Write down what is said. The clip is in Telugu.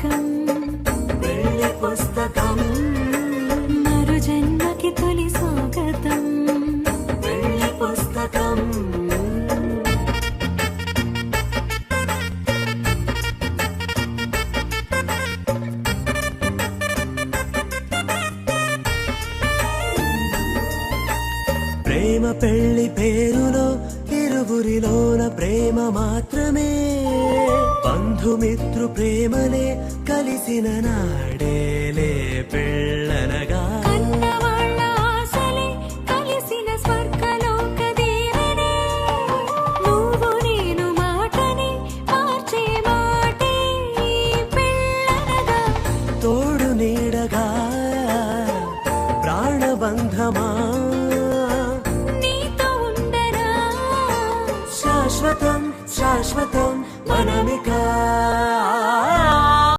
పుస్తకం పెళ్లి పుస్తకం మరు జన్మకి తొలి స్వాగతం పెళ్లి పుస్తకం ప్రేమ పెళ్లి పేరులో ఇరువురిలోన ప్రేమ మాత్రమే బంధుమిత్రు ప్రేమనే కలిసిన నాడేలే పెళ్ళనగా కన్నవాళ్ళ ఆశలే కలిసిన స్వర్గలోక దీవెనే నువ్వు నేను మాటని మార్చే మాటే పెళ్ళనగా తోడు నీడగా ప్రాణబంధమా నీతో ఉండరా శాశ్వతం శాశ్వతం మనమికా